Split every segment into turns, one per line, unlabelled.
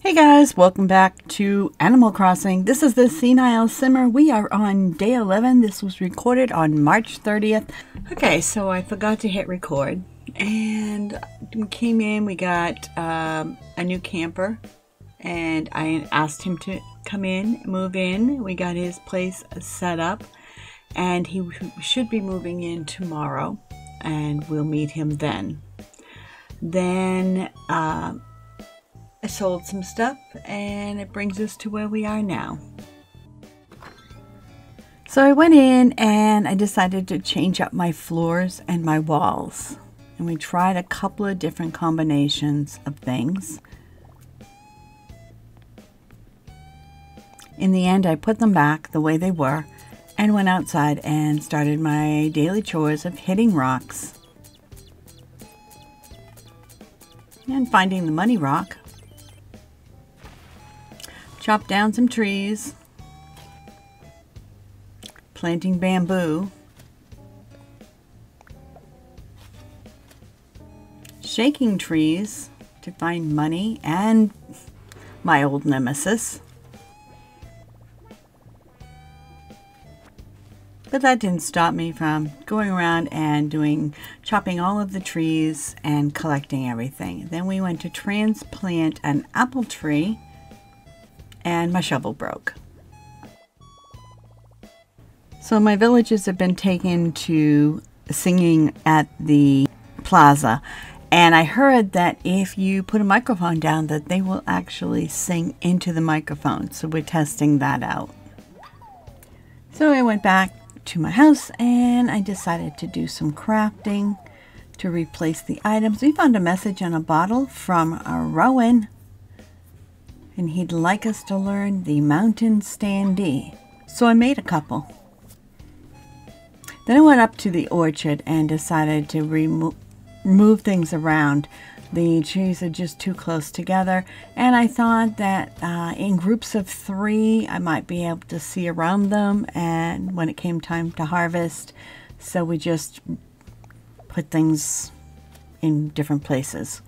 Hey guys, welcome back to Animal Crossing. This is the SenileSimmer. We are on day 11. This was recorded on March 30th. Okay, so I forgot to hit record and we came in. We got a new camper and I asked him to come in, move in. We got his place set up and he should be moving in tomorrow and we'll meet him then. Then I sold some stuff and it brings us to where we are now. So I went in and I decided to change up my floors and my walls. And we tried a couple of different combinations of things. In the end, I put them back the way they were and went outside and started my daily chores of hitting rocks and finding the money rock. Chopped down some trees, planting bamboo, shaking trees to find money and my old nemesis. But that didn't stop me from going around and chopping all of the trees and collecting everything. Then we went to transplant an apple tree and my shovel broke. So my villagers have been taken to singing at the plaza, and I heard that if you put a microphone down that they will actually sing into the microphone. So we're testing that out. So I went back to my house and I decided to do some crafting to replace the items. We found a message on a bottle from Rowan, and he'd like us to learn the mountain standee. So I made a couple. Then I went up to the orchard and decided to move things around. The trees are just too close together, and I thought that in groups of 3 I might be able to see around them and when it came time to harvest. So we just put things in different places.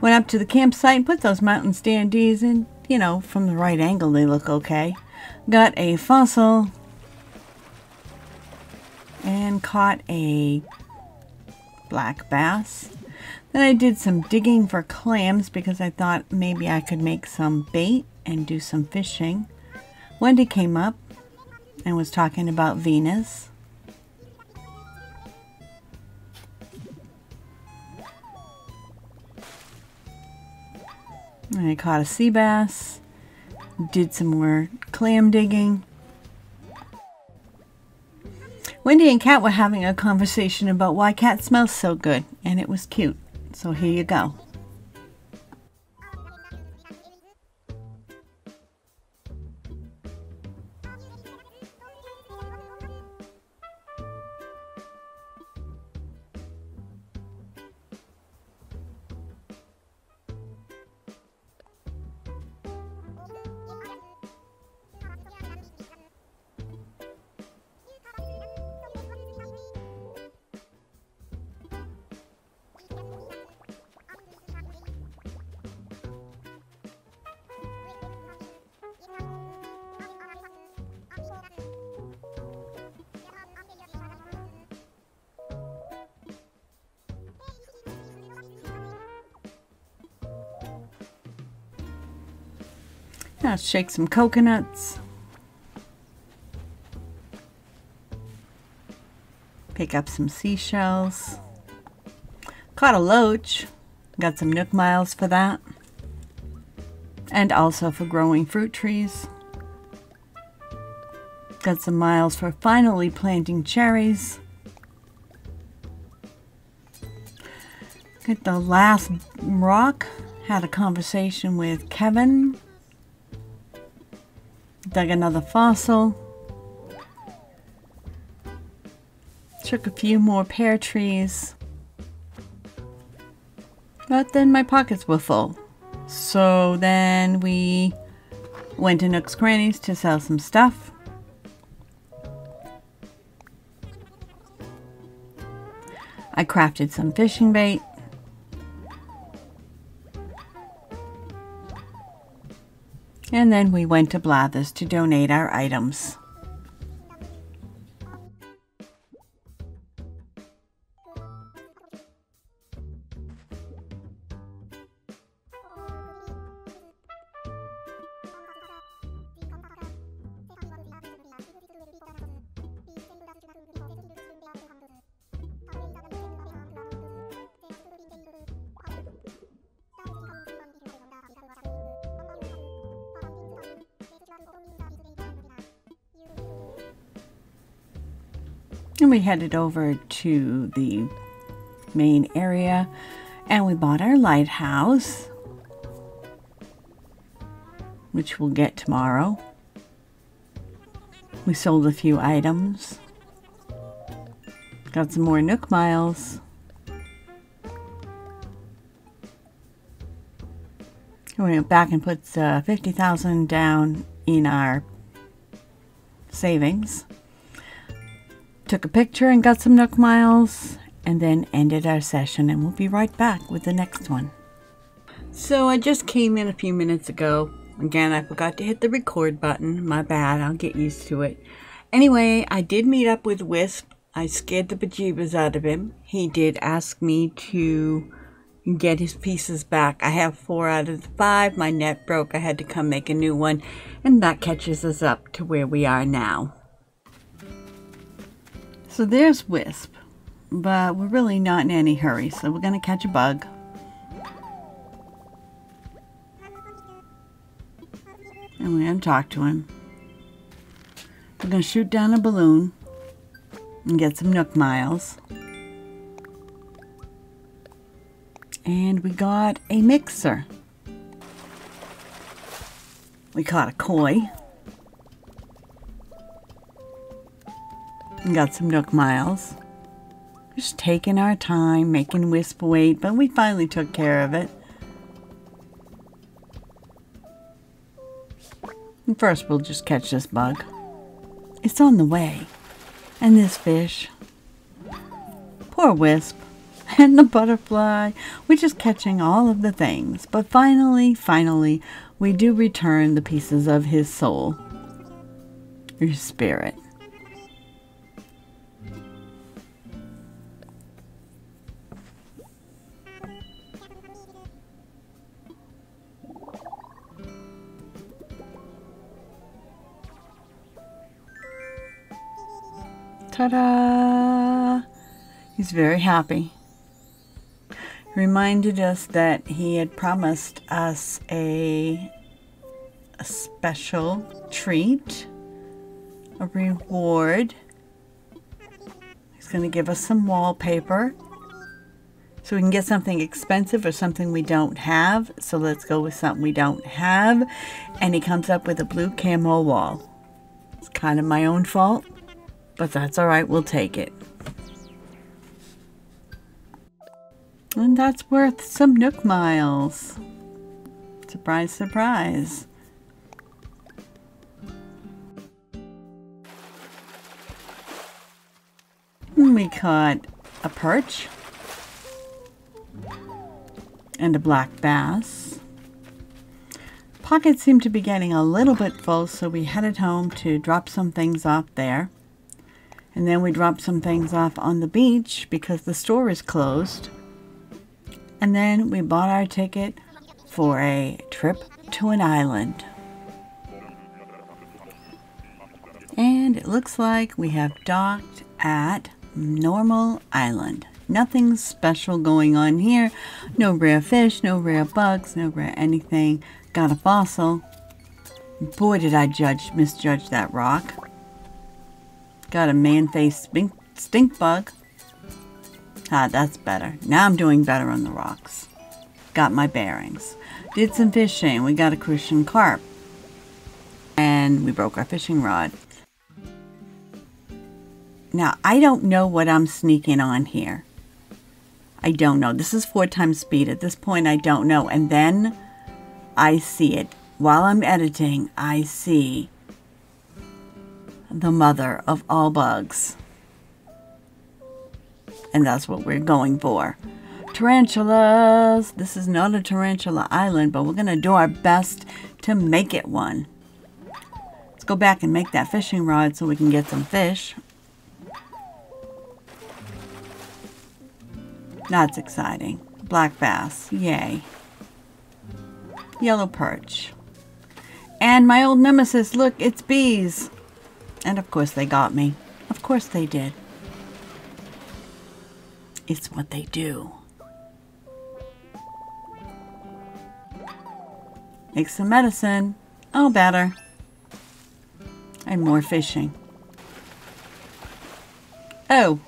Went up to the campsite and put those mountain standees in, you know, from the right angle they look okay. Got a fossil and caught a black bass. Then I did some digging for clams because I thought maybe I could make some bait and do some fishing. Wendy came up and was talking about Venus. I caught a sea bass, did some more clam digging. Wendy and Kat were having a conversation about why Kat smells so good, and it was cute. So here you go. Now shake some coconuts. Pick up some seashells. Caught a loach. Got some nook miles for that. And also for growing fruit trees. Got some miles for finally planting cherries. Got the last rock. Had a conversation with Kevin. Dug another fossil. Took a few more pear trees. But then my pockets were full. So then we went to Nook's Crannies to sell some stuff. I crafted some fishing bait. And then we went to Blathers to donate our items. And we headed over to the main area and we bought our lighthouse, which we'll get tomorrow. We sold a few items, got some more Nook miles, we went back and put 50,000 down in our savings. Took a picture and got some Nook miles, and then ended our session, and we'll be right back with the next one. So I just came in a few minutes ago. Again, I forgot to hit the record button. My bad, I'll get used to it. Anyway, I did meet up with Wisp. I scared the bejeebers out of him. He did ask me to get his pieces back. I have 4 out of the 5. My net broke. I had to come make a new one, and that catches us up to where we are now. So there's Wisp, but we're really not in any hurry, so we're going to catch a bug. And we're going to talk to him. We're going to shoot down a balloon and get some Nook miles. And we got a mixer. We caught a koi. And got some Nook miles. Just taking our time, making Wisp wait, but we finally took care of it. And first we'll just catch this bug. It's on the way. And this fish. Poor Wisp. And the butterfly. We're just catching all of the things. But finally, we do return the pieces of his soul. His spirit. Ta-da! He's very happy. He reminded us that he had promised us a special treat, a reward. He's going to give us some wallpaper so we can get something expensive or something we don't have. So let's go with something we don't have. And he comes up with a blue camo wall. It's kind of my own fault. But that's all right, we'll take it. And that's worth some Nook miles. Surprise, surprise. And we caught a perch and a black bass. Pockets seemed to be getting a little bit full, so we headed home to drop some things off there. And then we dropped some things off on the beach because the store is closed. And then we bought our ticket for a trip to an island. And it looks like we have docked at Normal Island. Nothing special going on here. No rare fish, no rare bugs, no rare anything. Got a fossil. Boy, did I misjudge that rock. Got a man-faced stink bug. Ah, that's better. Now I'm doing better on the rocks. Got my bearings. Did some fishing. We got a Crucian carp. And we broke our fishing rod. Now, I don't know what I'm sneaking on here. I don't know. This is 4 times speed. At this point, I don't know. And then I see it. While I'm editing, I see the mother of all bugs. And that's what we're going for. tarantulas. This is not a tarantula island, but we're going to do our best to make it one. Let's go back and make that fishing rod so we can get some fish. That's exciting. Black bass. Yay. Yellow perch. And my old nemesis, look, it's bees. And of course they got me. Of course they did. It's what they do. Make some medicine. Oh, better. And more fishing. Oh,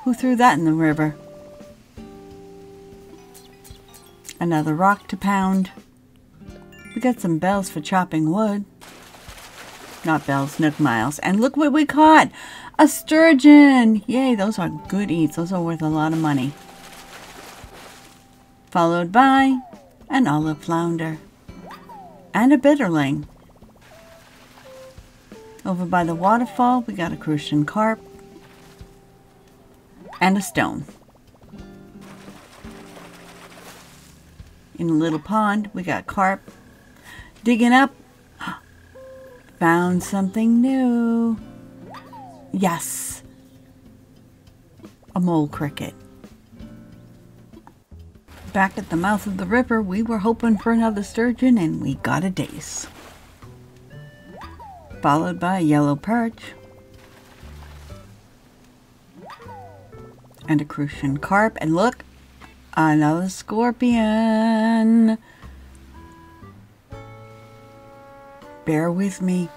who threw that in the river? Another rock to pound. We got some bells for chopping wood. Not bells, nook miles. And look what we caught! A sturgeon! Yay, those are good eats. Those are worth a lot of money. Followed by an olive flounder. And a bitterling. Over by the waterfall, we got a crucian carp. And a stone. In a little pond, we got carp. Digging up. Found something new. Yes. A mole cricket. Back at the mouth of the river, we were hoping for another sturgeon, and we got a dace. Followed by a yellow perch. And a crucian carp. And look, another scorpion. Bear with me.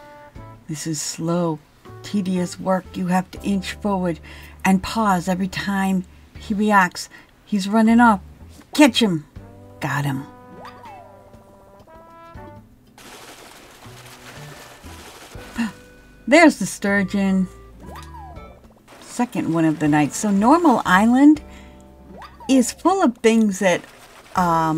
This is slow, tedious work. You have to inch forward and pause every time he reacts. He's running off. Catch him. Got him. There's the sturgeon. Second one of the night. So Normal Island is full of things that are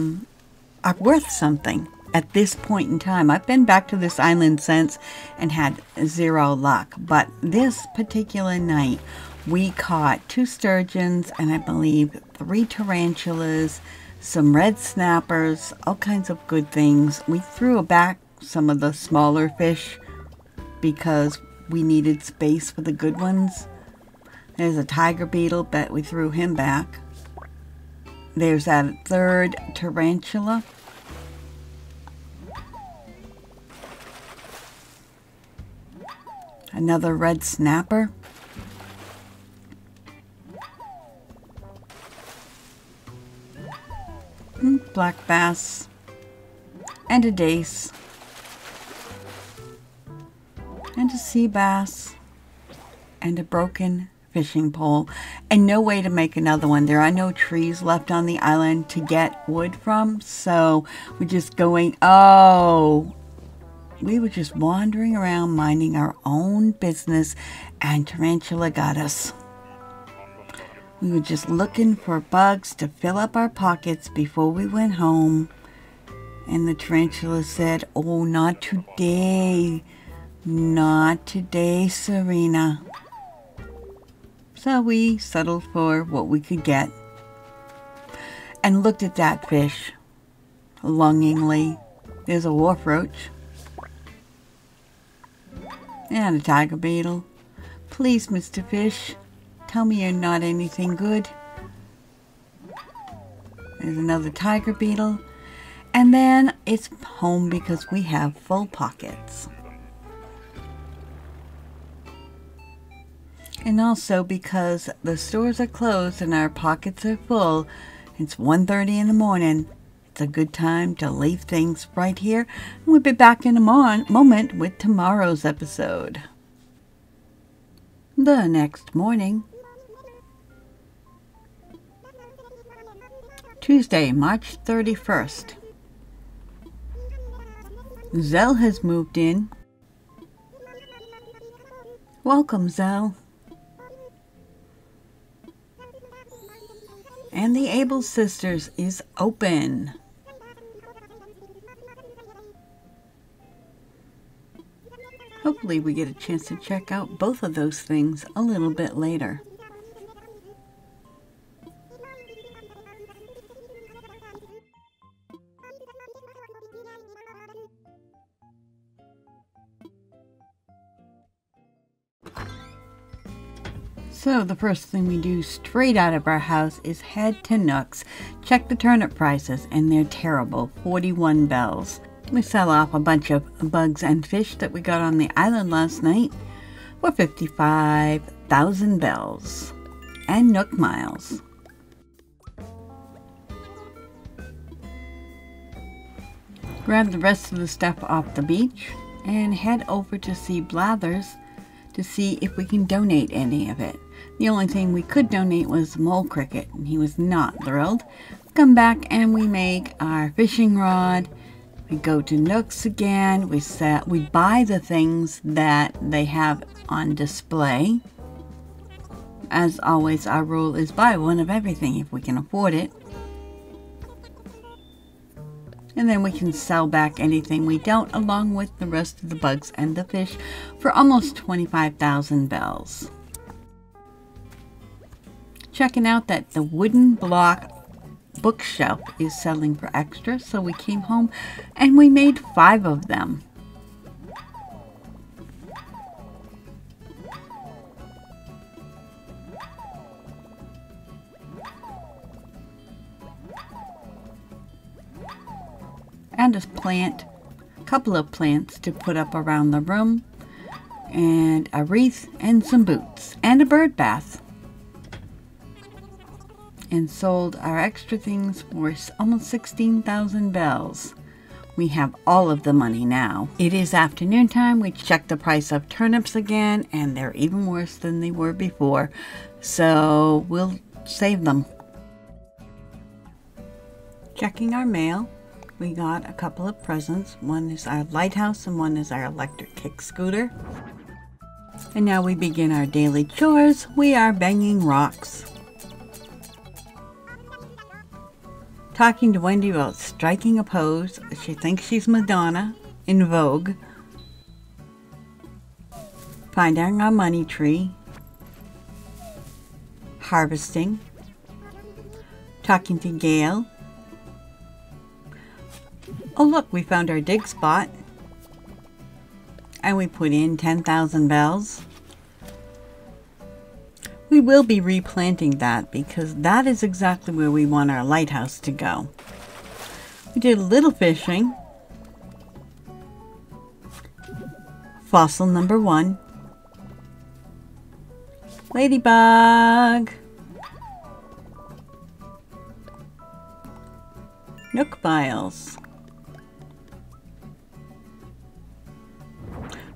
worth something at this point in time. I've been back to this island since and had zero luck. But this particular night, we caught 2 sturgeons and I believe 3 tarantulas, some red snappers, all kinds of good things. We threw back some of the smaller fish because we needed space for the good ones. There's a tiger beetle, but we threw him back. There's that 3rd tarantula. Another red snapper. Black bass. And a dace. And a sea bass. And a broken fishing pole. And no way to make another one. There are no trees left on the island to get wood from. So we're just going, we were just wandering around minding our own business and tarantula got us. We were just looking for bugs to fill up our pockets before we went home. And the tarantula said, oh, not today. Not today, Serena. So we settled for what we could get. And looked at that fish longingly. There's a wharf roach. And a tiger beetle. Please, Mr. Fish, tell me you're not anything good. There's another tiger beetle. And then it's home because we have full pockets. And also because the stores are closed and our pockets are full. It's 1:30 in the morning. It's a good time to leave things right here. And we'll be back in a moment with tomorrow's episode. The next morning. Tuesday, March 31st. Zell has moved in. Welcome, Zell. And the Able Sisters is open. Hopefully we get a chance to check out both of those things a little bit later. So the first thing we do straight out of our house is head to Nooks, check the turnip prices, and they're terrible, 41 bells. We sell off a bunch of bugs and fish that we got on the island last night for 55,000 bells and Nook miles. Grab the rest of the stuff off the beach and head over to see Blathers to see if we can donate any of it. The only thing we could donate was Mole Cricket, and he was not thrilled. Come back and we make our fishing rod. We go to Nooks again. We buy the things that they have on display. As always, our rule is buy one of everything if we can afford it. And then we can sell back anything we don't, along with the rest of the bugs and the fish, for almost 25,000 bells. Checking out that the wooden block bookshelf is selling for extra, so we came home and we made 5 of them. And a couple of plants to put up around the room, and a wreath and some boots and a bird bath. And sold our extra things for almost 16,000 bells. We have all of the money now. It is afternoon time. We checked the price of turnips again, and they're even worse than they were before. So we'll save them. Checking our mail. We got a couple of presents. One is our lighthouse and one is our electric kick scooter. And now we begin our daily chores. We are banging rocks. Talking to Wendy about striking a pose. She thinks she's Madonna in Vogue. Finding our money tree. Harvesting. Talking to Gail. Oh look, we found our dig spot. And we put in 10,000 bells. We will be replanting that because that is exactly where we want our lighthouse to go. We did a little fishing. Fossil number 1. Ladybug. Nook files.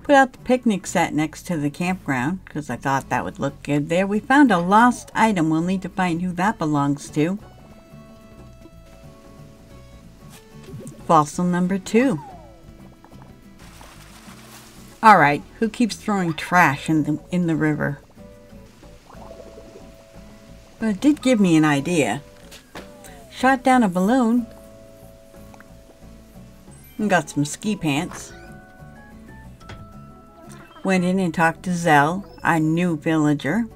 Put out the picnic set next to the campground because I thought that would look good there. We found a lost item. We'll need to find who that belongs to. Fossil number 2. Alright, who keeps throwing trash in the river? But it did give me an idea. Shot down a balloon and got some ski pants. Went in and talked to Zell, our new villager.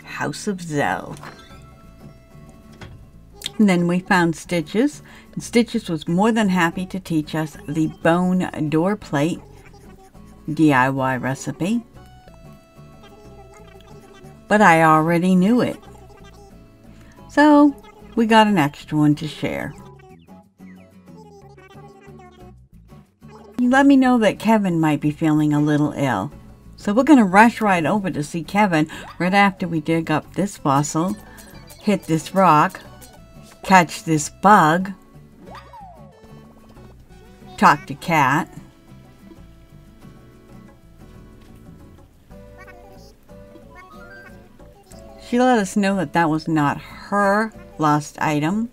House of Zell. And then we found Stitches. And Stitches was more than happy to teach us the bone door plate DIY recipe. But I already knew it. So we got an extra one to share. You let me know that Kevin might be feeling a little ill. So we're going to rush right over to see Kevin right after we dig up this fossil, hit this rock, catch this bug, talk to Kat, she let us know that that was not her lost item,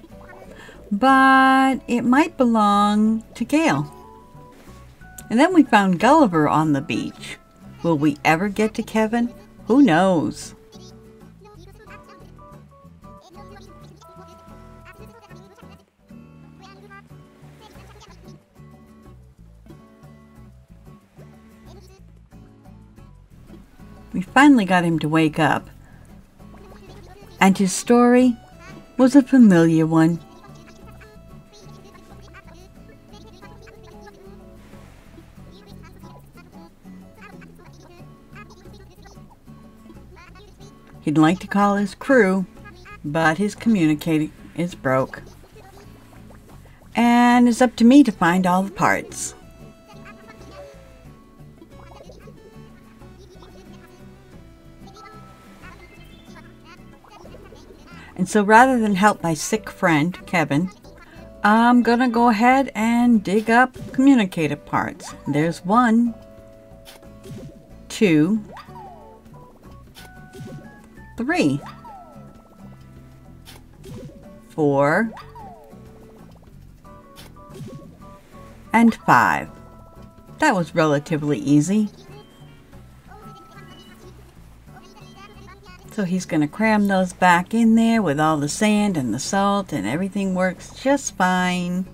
but it might belong to Gail. And then we found Gulliver on the beach. Will we ever get to Kevin? Who knows? We finally got him to wake up. And his story was a familiar one. He'd like to call his crew, but his communicator is broke. And it's up to me to find all the parts. And so rather than help my sick friend, Kevin, I'm gonna go ahead and dig up communicator parts. There's 1, 2, 3, 4, and 5. That was relatively easy. So he's going to cram those back in there with all the sand and the salt, and everything works just fine.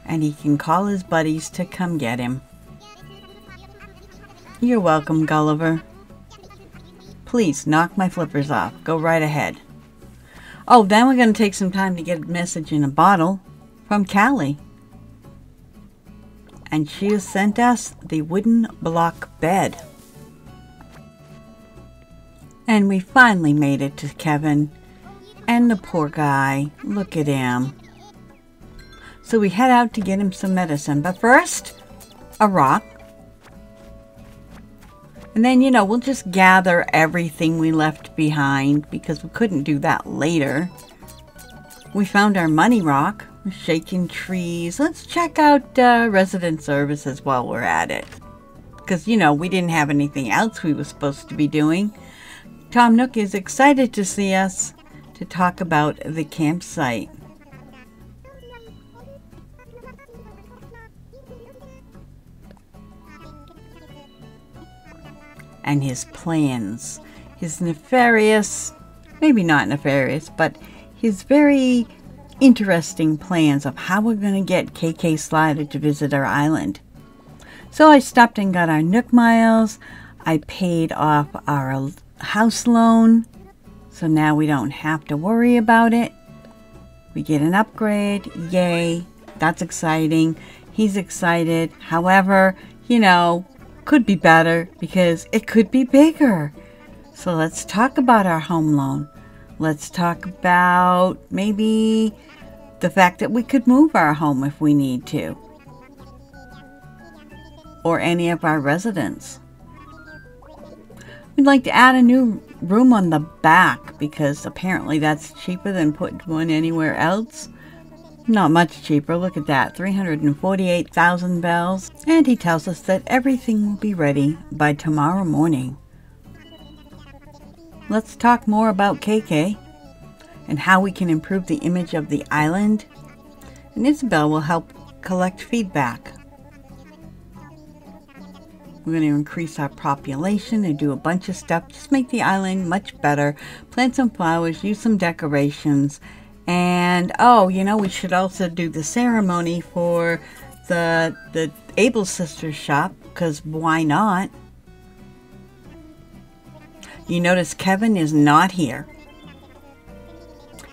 And he can call his buddies to come get him. You're welcome, Gulliver. Please knock my flippers off. Go right ahead. Oh, then we're going to take some time to get a message in a bottle from Callie. And she has sent us the wooden block bed. And we finally made it to Kevin. And the poor guy, look at him. So we head out to get him some medicine. But first, a rock. And then, you know, we'll just gather everything we left behind because we couldn't do that later. We found our money rock, shaking trees. Let's check out resident services while we're at it. Because, you know, we didn't have anything else we were supposed to be doing. Tom Nook is excited to see us to talk about the campsite. And his plans. His nefarious, maybe not nefarious, but his very interesting plans of how we're going to get KK Slider to visit our island. So I stopped and got our Nook miles. I paid off our house loan, so now we don't have to worry about it. We get an upgrade. Yay, that's exciting. He's excited. However, you know, could be better because it could be bigger. So let's talk about our home loan. Let's talk about maybe the fact that we could move our home if we need to, or any of our residents. We'd like to add a new room on the back because apparently that's cheaper than putting one anywhere else. Not much cheaper. Look at that. 348,000 bells. And he tells us that everything will be ready by tomorrow morning. Let's talk more about KK and how we can improve the image of the island. And Isabel will help collect feedback. We're going to increase our population and do a bunch of stuff. Just make the island much better. Plant some flowers, use some decorations. And, oh, you know, we should also do the ceremony for the Able Sisters shop, because why not? You notice Kevin is not here.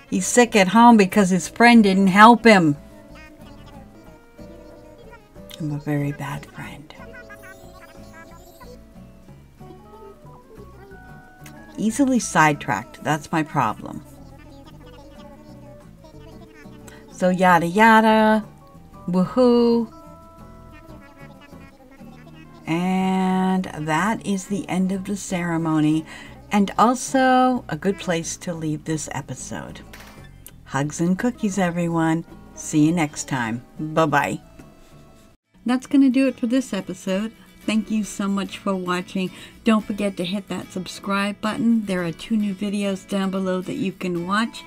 He's sick at home because his friend didn't help him. I'm a very bad friend. Easily sidetracked, that's my problem. So yada yada, woohoo. And that is the end of the ceremony, and also a good place to leave this episode. Hugs and cookies, everyone. See you next time. Bye-bye. That's going to do it for this episode. Thank you so much for watching. Don't forget to hit that subscribe button. There are 2 new videos down below that you can watch.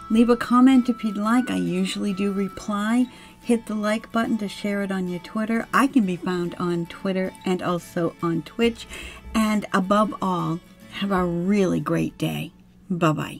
Leave a comment if you'd like. I usually do reply. Hit the like button to share it on your Twitter. I can be found on Twitter and also on Twitch. And above all, have a really great day. Bye-bye.